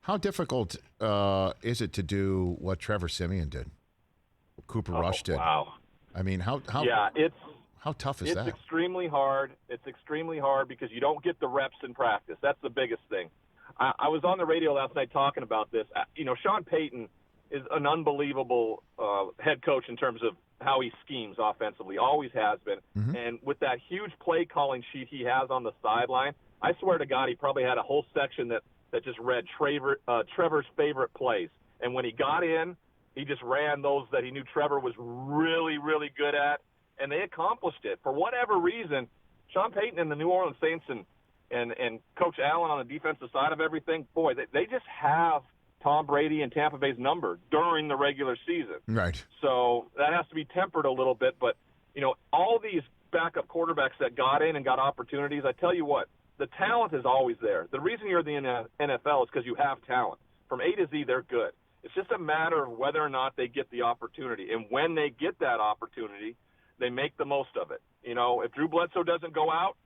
How difficult is it to do what Trevor Siemian did, what Cooper Rush did? Wow. I mean, how tough is that? It's extremely hard. It's extremely hard because you don't get the reps in practice. That's the biggest thing. I was on the radio last night talking about this. Sean Payton is an unbelievable head coach in terms of how he schemes offensively, always has been. Mm-hmm. And with that huge play calling sheet he has on the sideline, I swear to God, he probably had a whole section that just read Trevor's favorite plays. And when he got in, he just ran those that he knew Trevor was really, really good at, and they accomplished it. For whatever reason, Sean Payton and the New Orleans Saints and Coach Allen on the defensive side of everything, boy, they just have Tom Brady and Tampa Bay's number during the regular season. Right. So that has to be tempered a little bit. But, all these backup quarterbacks that got in and got opportunities, I tell you what, the talent is always there. The reason you're in the NFL is because you have talent. From A to Z, they're good. It's just a matter of whether or not they get the opportunity. And when they get that opportunity, they make the most of it. If Drew Bledsoe doesn't go out,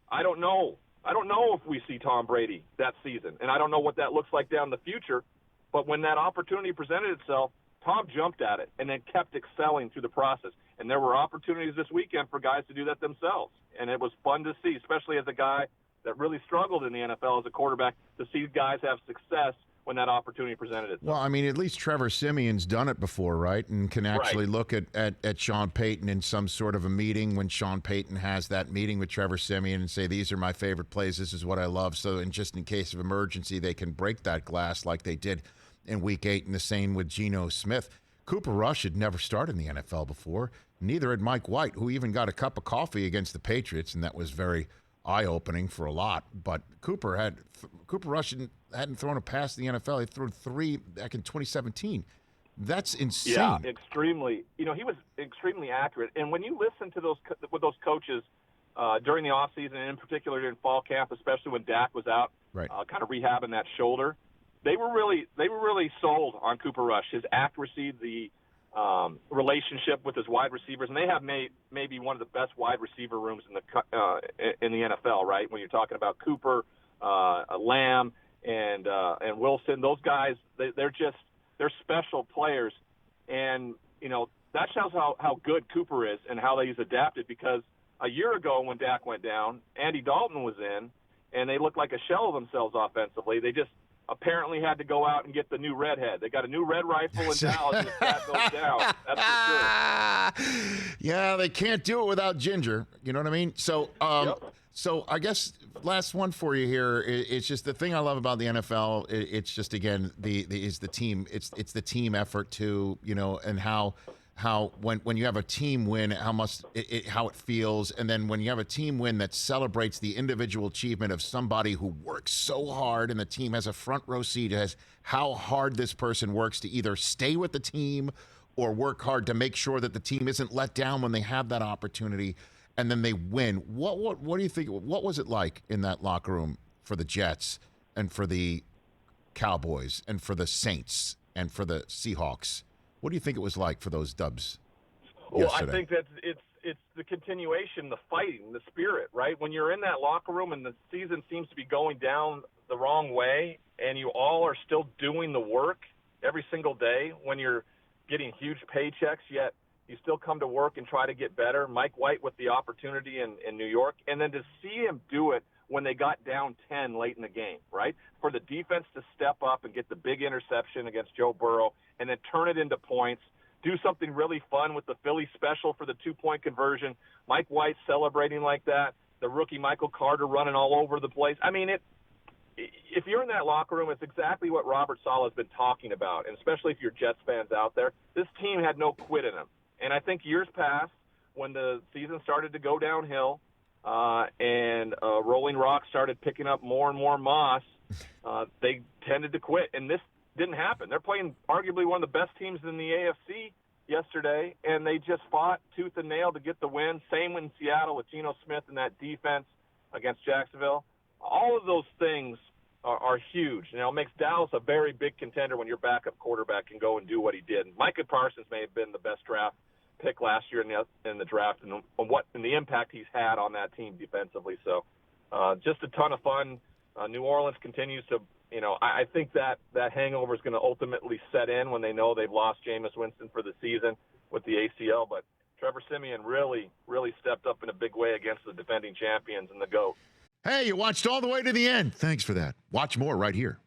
I don't know. I don't know if we see Tom Brady that season. And I don't know what that looks like down the future. But when that opportunity presented itself, Tom jumped at it and then kept excelling through the process. And there were opportunities this weekend for guys to do that themselves. And it was fun to see, especially as a guy that really struggled in the NFL as a quarterback, to see guys have success when that opportunity presented itself. Well, I mean, at least Trevor Siemian's done it before, right? And can actually look at Sean Payton in some sort of a meeting when Sean Payton has that meeting with Trevor Siemian and say, these are my favorite plays, this is what I love. So just in case of emergency, they can break that glass like they did in Week 8, and the same with Geno Smith. Cooper Rush had never started in the NFL before. Neither had Mike White, who even got a cup of coffee against the Patriots, and that was very eye-opening for a lot. But Cooper Rush hadn't thrown a pass in the NFL. He threw 3 back in 2017. That's insane. Yeah, extremely. He was extremely accurate. And when you listen to those coaches during the offseason, and in particular during fall camp, especially when Dak was out, right, kind of rehabbing that shoulder, they were really sold on Cooper Rush, his accuracy, the relationship with his wide receivers, and they have maybe one of the best wide receiver rooms in the NFL. Right, when you're talking about Cooper, Lamb, and Wilson, those guys, they're special players, and that shows how good Cooper is and how he's adapted. Because a year ago when Dak went down, Andy Dalton was in, and they looked like a shell of themselves offensively. They just apparently had to go out and get the new redhead. They got a new red rifle in Dallas and that goes down. That's for sure. Yeah, they can't do it without Ginger. You know what I mean? So, So I guess last one for you here. It's just the thing I love about the NFL. It's just, again, the team. It's the team effort too. And how when you have a team win, how it feels, and then when you have a team win that celebrates the individual achievement of somebody who works so hard, and the team has a front row seat as how hard this person works to either stay with the team or work hard to make sure that the team isn't let down when they have that opportunity, and then they win. What do you think? What was it like in that locker room for the Jets and for the Cowboys and for the Saints and for the Seahawks? What do you think it was like for those dubs yesterday? I think that it's the continuation, the fighting, the spirit, right? When you're in that locker room and the season seems to be going down the wrong way and you all are still doing the work every single day, when you're getting huge paychecks, yet you still come to work and try to get better. Mike White with the opportunity in New York, and then to see him do it when they got down 10 late in the game, right? For the defense to step up and get the big interception against Joe Burrow and then turn it into points, do something really fun with the Philly special for the 2-point conversion, Mike White celebrating like that, the rookie Michael Carter running all over the place. I mean, if you're in that locker room, it's exactly what Robert Saleh has been talking about, and especially if you're Jets fans out there, this team had no quit in them. And I think years past, when the season started to go downhill, and Rolling Rock started picking up more and more moss, they tended to quit. And this didn't happen. They're playing arguably one of the best teams in the AFC yesterday, and they just fought tooth and nail to get the win. Same in Seattle with Geno Smith and that defense against Jacksonville. All of those things are huge. It makes Dallas a very big contender when your backup quarterback can go and do what he did. Micah Parsons may have been the best draft pick last year in the draft, and the impact he's had on that team defensively. So just a ton of fun. New Orleans continues to I think that hangover is going to ultimately set in when they know they've lost Jameis Winston for the season with the ACL. But Trevor Siemian really, really stepped up in a big way against the defending champions and the GOAT. Hey, you watched all the way to the end. Thanks for that. Watch more right here.